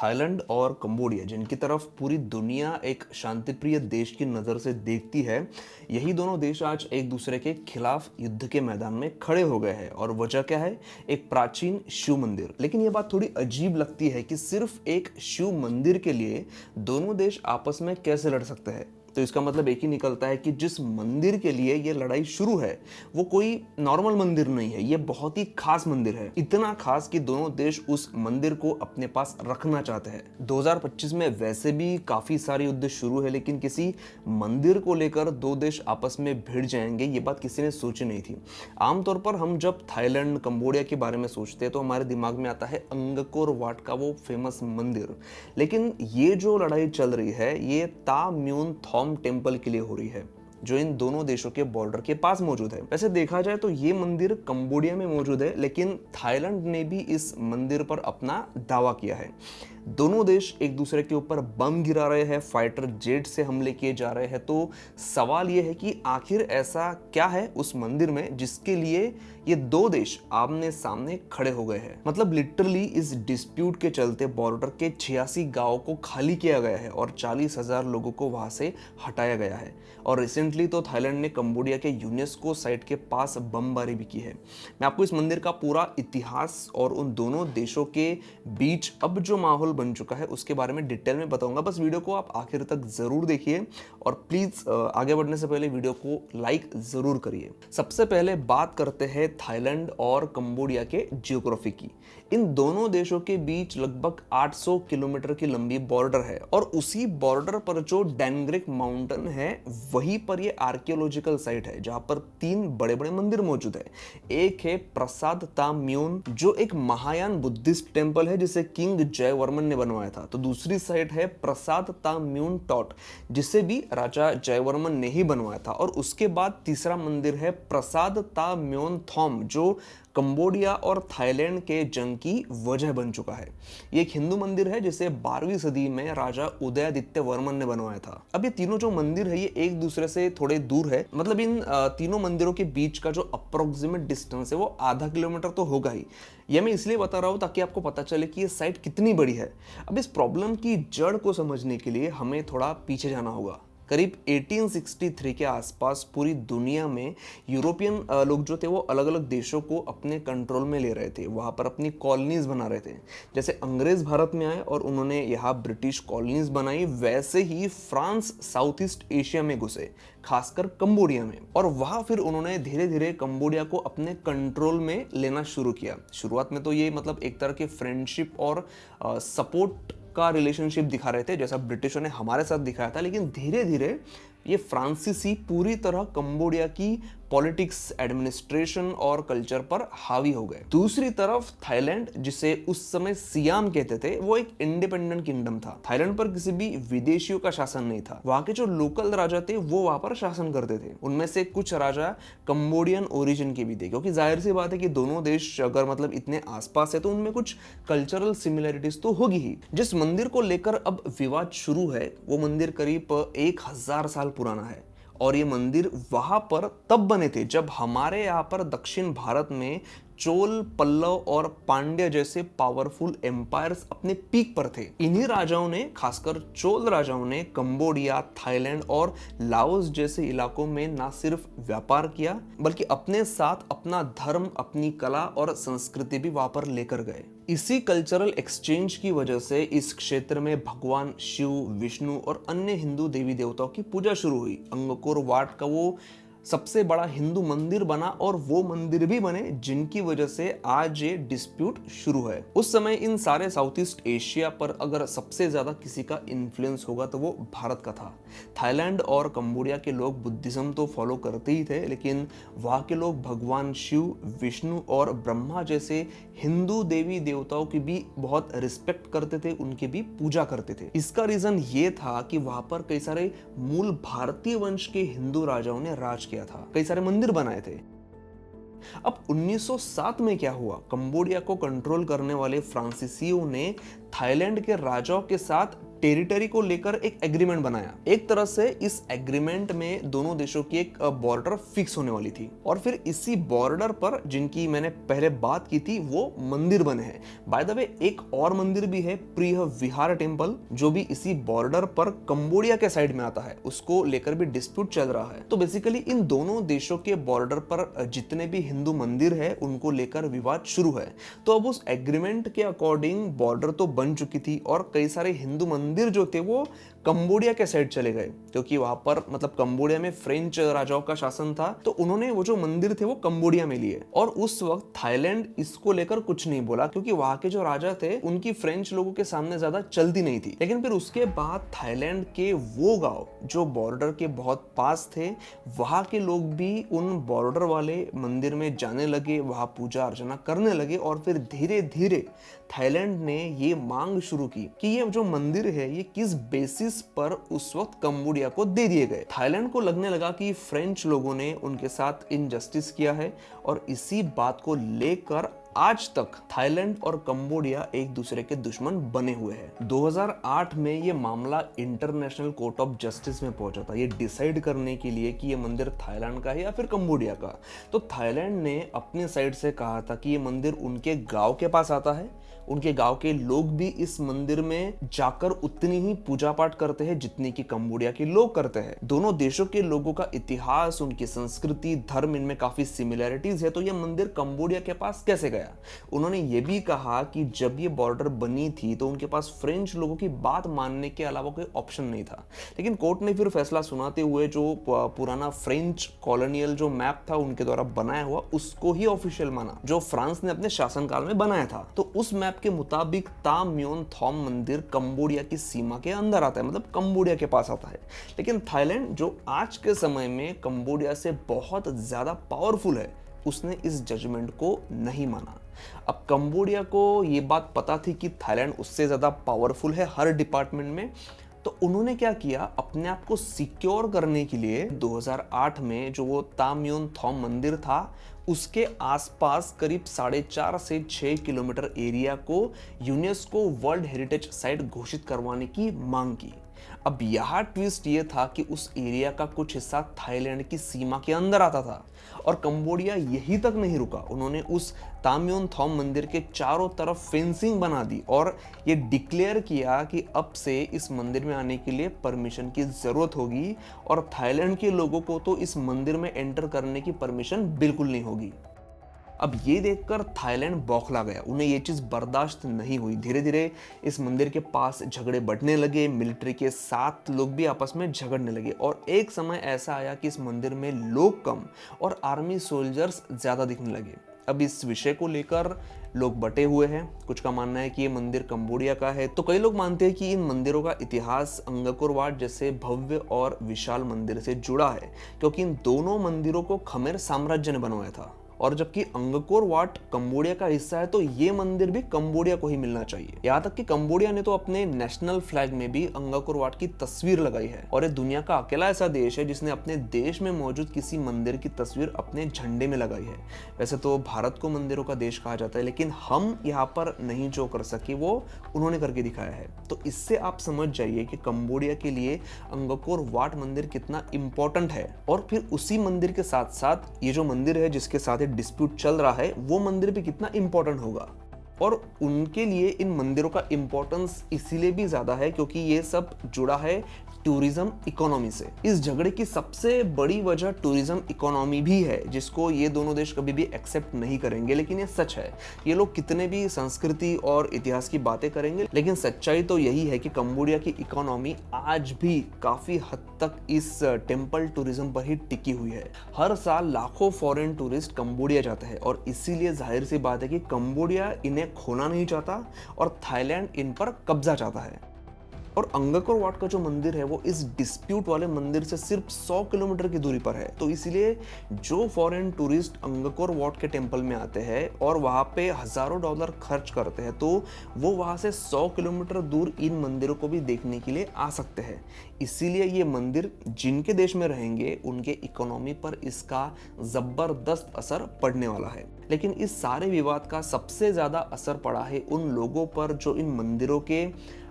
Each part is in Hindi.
थाईलैंड और कंबोडिया जिनकी तरफ पूरी दुनिया एक शांतिप्रिय देश की नज़र से देखती है, यही दोनों देश आज एक दूसरे के खिलाफ युद्ध के मैदान में खड़े हो गए हैं। और वजह क्या है? एक प्राचीन शिव मंदिर। लेकिन ये बात थोड़ी अजीब लगती है कि सिर्फ एक शिव मंदिर के लिए दोनों देश आपस में कैसे लड़ सकते हैं। तो इसका मतलब एक ही निकलता है कि जिस मंदिर के लिए ये लड़ाई शुरू है वो कोई नॉर्मल मंदिर नहीं है, ये बहुत ही खास मंदिर है। इतना खास कि दोनों देश उस मंदिर को अपने पास रखना चाहते हैं। 2025 में वैसे भी काफी सारे युद्ध शुरू है, लेकिन किसी मंदिर को लेकर दो देश आपस में भिड़ जाएंगे ये बात किसी ने सोची नहीं थी। आमतौर पर हम जब थाईलैंड कंबोडिया के बारे में सोचते हैं तो हमारे दिमाग में आता है अंगकोर वाट का वो फेमस मंदिर। लेकिन ये जो लड़ाई चल रही है ये ता म्यून थॉम टेम्पल के लिए हो रही है, जो इन दोनों देशों के बॉर्डर के पास मौजूद है। वैसे देखा जाए तो ये मंदिर कंबोडिया में मौजूद है, लेकिन थाईलैंड ने भी इस मंदिर पर अपना दावा किया है। दोनों देश एक दूसरे के ऊपर बम गिरा रहे हैं, फाइटर जेट से हमले किए जा रहे हैं। तो सवाल यह है कि आखिर ऐसा क्या है उस मंदिर में जिसके लिए ये दो देश आमने सामने खड़े हो गए हैं। मतलब लिटरली इस डिस्प्यूट के चलते बॉर्डर के 86 गांवों को खाली किया गया है और 40,000 लोगों को वहां से हटाया गया है। और रिसेंटली तो थाईलैंड ने कंबोडिया के यूनेस्को साइट के पास बमबारी भी की है। मैं आपको इस मंदिर का पूरा इतिहास और उन दोनों देशों के बीच अब जो माहौल बन चुका है उसके बारे में डिटेल में बताऊंगा। बस वीडियो को आप आखिर तक जरूर देखिए और प्लीज आगे बढ़ने से पहले वीडियो को लाइक जरूर करिए। सबसे पहले बात करते हैं थाईलैंड और कंबोडिया के जियोग्राफी की। इन दोनों देशों के बीच लगभग 800 किलोमीटर की लंबी बॉर्डर है और उसी बॉर्डर पर जो डैनग्रिक माउंटेन है वहीं पर ये आर्कियोलॉजिकल साइट है जहां पर 3 बड़े बड़े मंदिर मौजूद है। एक है प्रसाद ता म्यून जो एक महायान बुद्धिस्ट टेंपल है जिसे किंग जयवर्मन ने बनवाया था। तो दूसरी साइट है प्रसाद ता म्यून टॉट जिसे भी राजा जयवर्मन ने ही बनवाया था। और उसके बाद तीसरा मंदिर है प्रसाद ता म्योन थॉम जो कंबोडिया और थाईलैंड के जंग की वजह बन चुका है। ये एक हिंदू मंदिर है जिसे 12वीं सदी में राजा उदयादित्य वर्मन ने बनवाया था। अब ये तीनों जो मंदिर है ये एक दूसरे से थोड़े दूर है। मतलब इन तीनों मंदिरों के बीच का जो अप्रोक्सीमेट डिस्टेंस है वो आधा किलोमीटर तो होगा ही। यह मैं इसलिए बता रहा हूं ताकि आपको पता चले कि ये साइट कितनी बड़ी है। अब इस प्रॉब्लम की जड़ को समझने के लिए हमें थोड़ा पीछे जाना होगा। करीब 1863 के आसपास पूरी दुनिया में यूरोपियन लोग जो थे वो अलग अलग देशों को अपने कंट्रोल में ले रहे थे, वहाँ पर अपनी कॉलोनीज बना रहे थे। जैसे अंग्रेज भारत में आए और उन्होंने यहाँ ब्रिटिश कॉलोनीज बनाई, वैसे ही फ्रांस साउथ ईस्ट एशिया में घुसे, खासकर कंबोडिया में। और वहाँ फिर उन्होंने धीरे धीरे कंबोडिया को अपने कंट्रोल में लेना शुरू किया। शुरुआत में तो ये मतलब एक तरह के फ्रेंडशिप और सपोर्ट का रिलेशनशिप दिखा रहे थे जैसा ब्रिटिशों ने हमारे साथ दिखाया था, लेकिन धीरे धीरे ये फ्रांसीसी पूरी तरह कंबोडिया की पॉलिटिक्स, एडमिनिस्ट्रेशन और कल्चर पर हावी हो गए। दूसरी तरफ थाईलैंड, जिसे उस समय सियाम कहते थे, वो एक इंडिपेंडेंट किंगडम था। थाईलैंड पर किसी भी विदेशियों का शासन नहीं था। वहां के जो लोकल राजा थे वो वहां पर शासन करते थे। उनमें से कुछ राजा कंबोडियन ओरिजिन के भी थे, क्योंकि जाहिर सी बात है कि दोनों देश अगर मतलब इतने आसपास है तो उनमें कुछ कल्चरल सिमिलरिटीज तो होगी ही। जिस मंदिर को लेकर अब विवाद शुरू है वो मंदिर करीब 1000 साल पुराना है और ये मंदिर वहां पर तब बने थे जब हमारे यहाँ पर दक्षिण भारत में चोल, पल्लव और पांड्य जैसे पावरफुल एम्पायर्स अपने पीक पर थे। इन्हीं राजाओं ने, खासकर चोल राजाओं ने कंबोडिया, थाईलैंड और लाओस जैसे इलाकों में न सिर्फ व्यापार किया बल्कि अपने साथ अपना धर्म, अपनी कला और संस्कृति भी वहां पर लेकर गए। इसी कल्चरल एक्सचेंज की वजह से इस क्षेत्र में भगवान शिव, विष्णु और अन्य हिंदू देवी देवताओं की पूजा शुरू हुई। अंगकोर वाट का वो सबसे बड़ा हिंदू मंदिर बना और वो मंदिर भी बने जिनकी वजह से आज ये डिस्प्यूट शुरू है। उस समय इन सारे साउथ ईस्ट एशिया पर अगर सबसे ज्यादा किसी का इन्फ्लुएंस होगा तो वो भारत का था। थाईलैंड और कंबोडिया के लोग बुद्धिज्म तो फॉलो करते ही थे, लेकिन वहाँ के लोग भगवान शिव, विष्णु और ब्रह्मा जैसे हिंदू देवी देवताओं की भी बहुत रिस्पेक्ट करते थे, उनकी भी पूजा करते थे। इसका रीजन ये था कि वहां पर कई सारे मूल भारतीय वंश के हिंदू राजाओं ने राज किया था, कई सारे मंदिर बनाए थे। अब 1907 में क्या हुआ? कंबोडिया को कंट्रोल करने वाले फ्रांसीसियों ने थाईलैंड के राजाओं के साथ टेरिटरी को लेकर एक एग्रीमेंट बनाया। एक तरह से इस एग्रीमेंट में दोनों देशों की एक बॉर्डर फिक्स होने वाली थी और फिर इसी बॉर्डर पर जिनकी मैंने पहले बात की थी वो मंदिर बने हैं। बाय द वे एक और मंदिर भी है, प्रिय विहार टेम्पल, जो भी इसी बॉर्डर पर कंबोडिया के साइड में आता है, उसको लेकर भी डिस्प्यूट चल रहा है। तो बेसिकली इन दोनों देशों के बॉर्डर पर जितने भी हिंदू मंदिर है उनको लेकर विवाद शुरू है। तो अब उस एग्रीमेंट के अकॉर्डिंग बॉर्डर तो बन चुकी थी और कई सारे हिंदू मंदिर जो थे वो कंबोडिया के साइड चले गए, क्योंकि वहां पर मतलब कंबोडिया में फ्रेंच राजाओं का शासन था, तो उन्होंने वो जो मंदिर थे वो कंबोडिया में लिए। और उस वक्त थाईलैंड इसको लेकर कुछ नहीं बोला, क्योंकि वहां के जो राजा थे उनकी फ्रेंच लोगों के सामने ज्यादा चलती नहीं थी। लेकिन फिर उसके बाद थाईलैंड के वो गांव जो बॉर्डर के बहुत पास थे, वहां के लोग भी उन बॉर्डर वाले मंदिर में जाने लगे, वहां पूजा अर्चना करने लगे और फिर धीरे धीरे थाईलैंड ने ये मांग शुरू की कि ये जो मंदिर है ये किस बेसिस पर उस वक्त कंबोडिया को दे दिए गए। थाईलैंड को लगने लगा कि फ्रेंच लोगों ने उनके साथ इनजस्टिस किया है और इसी बात को लेकर आज तक थाईलैंड और कंबोडिया एक दूसरे के दुश्मन बने हुए हैं। 2008 में ये मामला इंटरनेशनल कोर्ट ऑफ जस्टिस में पहुंचा था, ये डिसाइड करने के लिए कि ये मंदिर थाईलैंड का है या फिर कंबोडिया का। तो थाईलैंड ने अपने साइड से कहा था कि ये मंदिर उनके गांव के पास आता है, उनके गांव के लोग भी इस मंदिर में जाकर उतनी ही पूजा पाठ करते हैं जितनी कि कंबोडिया के लोग करते हैं। दोनों देशों के लोगों का इतिहास, उनकी संस्कृति, धर्म, इनमें काफी सिमिलैरिटीज है, तो यह मंदिर कंबोडिया के पास कैसे गया। उन्होंने ये भी कहा कि जब ये बॉर्डर बनी थी तो उनके पास फ्रेंच लोगों की बात मानने के अलावा कोई ऑप्शन नहीं था। लेकिन कोर्ट ने फिर फैसला सुनाते हुए जो पुराना फ्रेंच कॉलोनियल जो मैप था उनके द्वारा बनाया हुआ, उसको ही ऑफिशियल माना, जो फ्रांस ने अपने शासनकाल में बनाया था। तो उस मैप के मुताबिक ताम म्योन थॉम मंदिर कंबोडिया की सीमा के अंदर आता है, मतलब कंबोडिया के पास आता है। लेकिन थाईलैंड जो आज के समय में कंबोडिया से बहुत ज्यादा पावरफुल है, उसने इस जजमेंट को नहीं माना। अब कंबोडिया को ये बात पता थी कि थाईलैंड उससे ज्यादा पावरफुल है हर डिपार्टमेंट में, तो उन्होंने क्या किया, अपने आप को सिक्योर करने के लिए 2008 में जो वो ताम म्योन थॉम मंदिर था उसके आसपास करीब 4.5 से 6 किलोमीटर एरिया को यूनेस्को वर्ल्ड हेरिटेज साइट घोषित करवाने की मांग की। अब यहाँ ट्विस्ट ये था कि उस एरिया का कुछ हिस्सा थाईलैंड की सीमा के अंदर आता था और कंबोडिया यही तक नहीं रुका, उन्होंने उस ताम म्योन थॉम मंदिर के चारों तरफ फेंसिंग बना दी और ये डिक्लेयर किया कि अब से इस मंदिर में आने के लिए परमिशन की जरूरत होगी और थाईलैंड के लोगों को तो इस मंदिर में एंटर करने की परमिशन बिल्कुल नहीं होगी। अब ये देखकर थाईलैंड बौखला गया, उन्हें ये चीज़ बर्दाश्त नहीं हुई। धीरे धीरे इस मंदिर के पास झगड़े बढ़ने लगे, मिलिट्री के साथ लोग भी आपस में झगड़ने लगे और एक समय ऐसा आया कि इस मंदिर में लोग कम और आर्मी सोल्जर्स ज़्यादा दिखने लगे। अब इस विषय को लेकर लोग बटे हुए हैं, कुछ का मानना है कि ये मंदिर कंबोडिया का है, तो कई लोग मानते हैं कि इन मंदिरों का इतिहास अंगकोर वाट जैसे भव्य और विशाल मंदिर से जुड़ा है, क्योंकि इन दोनों मंदिरों को खमेर साम्राज्य ने बनवाया था। और जबकि अंगकोर वाट कंबोडिया का हिस्सा है तो ये मंदिर भी कंबोडिया को ही मिलना चाहिए। यहाँ तक कि कंबोडिया ने तो अपने नेशनल फ्लैग में भी अंगकोर वाट की तस्वीर लगाई है और ये दुनिया का अकेला ऐसा देश है जिसने अपने देश में मौजूद किसी मंदिर की तस्वीर अपने झंडे में लगाई है। वैसे तो भारत को मंदिरों का देश कहा जाता है, लेकिन हम यहाँ पर नहीं जो कर सके वो उन्होंने करके दिखाया है। तो इससे आप समझ जाइए कि कंबोडिया के लिए अंगकोर वाट मंदिर कितना इंपॉर्टेंट है। और फिर उसी मंदिर के साथ साथ ये जो मंदिर है जिसके साथ डिस्प्यूट चल रहा है, वो मंदिर भी कितना इंपॉर्टेंट होगा। और उनके लिए इन मंदिरों का इंपॉर्टेंस इसीलिए भी ज्यादा है क्योंकि ये सब जुड़ा है टूरिज्म इकोनॉमी से। इस झगड़े की सबसे बड़ी वजह टूरिज्म इकोनॉमी भी है, जिसको ये दोनों देश कभी भी एक्सेप्ट नहीं करेंगे, लेकिन ये सच है। ये लोग कितने भी संस्कृति और इतिहास की बातें करेंगे, लेकिन सच्चाई तो यही है कि कंबोडिया की इकोनॉमी आज भी काफी हद तक इस टेम्पल टूरिज्म पर ही टिकी हुई है। हर साल लाखों फॉरेन टूरिस्ट कंबोडिया जाते हैं और इसीलिए जाहिर सी बात है कि कंबोडिया इन्हें खोना नहीं चाहता और थाईलैंड इन पर कब्जा चाहता है। और अंगकोर वाट का जो मंदिर है वो इस डिस्प्यूट वाले मंदिर से सिर्फ 100 किलोमीटर की दूरी पर है। तो इसीलिए जो फॉरेन टूरिस्ट अंगकोर वाट के टेम्पल में आते हैं और वहाँ पे हजारों डॉलर खर्च करते हैं, तो वो वहाँ से 100 किलोमीटर दूर इन मंदिरों को भी देखने के लिए आ सकते हैं। इसीलिए ये मंदिर जिनके देश में रहेंगे उनके इकोनॉमी पर इसका जबरदस्त असर पड़ने वाला है। लेकिन इस सारे विवाद का सबसे ज्यादा असर पड़ा है उन लोगों पर जो इन मंदिरों के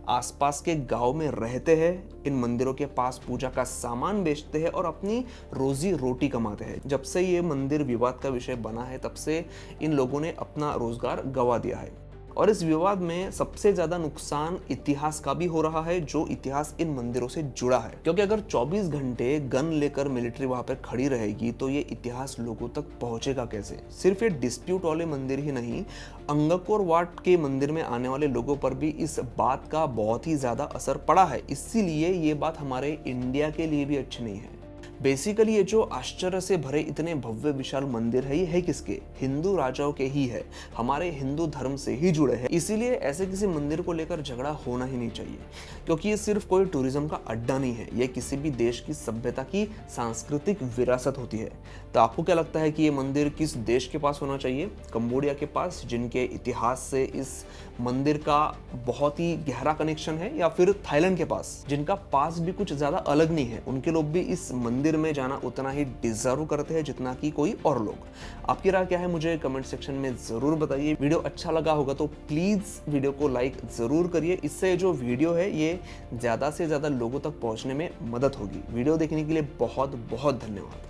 आसपास के गांव में रहते हैं, इन मंदिरों के पास पूजा का सामान बेचते हैं और अपनी रोजी रोटी कमाते हैं। जब से ये मंदिर विवाद का विषय बना है तब से इन लोगों ने अपना रोजगार गंवा दिया है और इस विवाद में सबसे ज्यादा नुकसान इतिहास का भी हो रहा है, जो इतिहास इन मंदिरों से जुड़ा है। क्योंकि अगर 24 घंटे गन लेकर मिलिट्री वहां पर खड़ी रहेगी तो ये इतिहास लोगों तक पहुंचेगा कैसे। सिर्फ ये डिस्प्यूट वाले मंदिर ही नहीं, अंगकोर वाट के मंदिर में आने वाले लोगों पर भी इस बात का बहुत ही ज्यादा असर पड़ा है। इसीलिए ये बात हमारे इंडिया के लिए भी अच्छी नहीं है। बेसिकली ये जो आश्चर्य से भरे इतने भव्य विशाल मंदिर है, ये है किसके? हिंदू राजाओं के ही है, हमारे हिंदू धर्म से ही जुड़े हैं। इसीलिए ऐसे किसी मंदिर को लेकर झगड़ा होना ही नहीं चाहिए, क्योंकि ये सिर्फ कोई टूरिज्म का अड्डा नहीं है, ये किसी भी देश की सभ्यता की सांस्कृतिक विरासत होती है। तो आपको क्या लगता है कि ये मंदिर किस देश के पास होना चाहिए? कंबोडिया के पास, जिनके इतिहास से इस मंदिर का बहुत ही गहरा कनेक्शन है, या फिर थाईलैंड के पास, जिनका पास भी कुछ ज्यादा अलग नहीं है, उनके लोग भी इस मंदिर में जाना उतना ही डिजर्व करते हैं जितना कि कोई और लोग। आपकी राय क्या है मुझे कमेंट सेक्शन में जरूर बताइए। वीडियो अच्छा लगा होगा तो प्लीज वीडियो को लाइक जरूर करिए, इससे जो वीडियो है ये ज्यादा से ज्यादा लोगों तक पहुंचने में मदद होगी। वीडियो देखने के लिए बहुत बहुत धन्यवाद।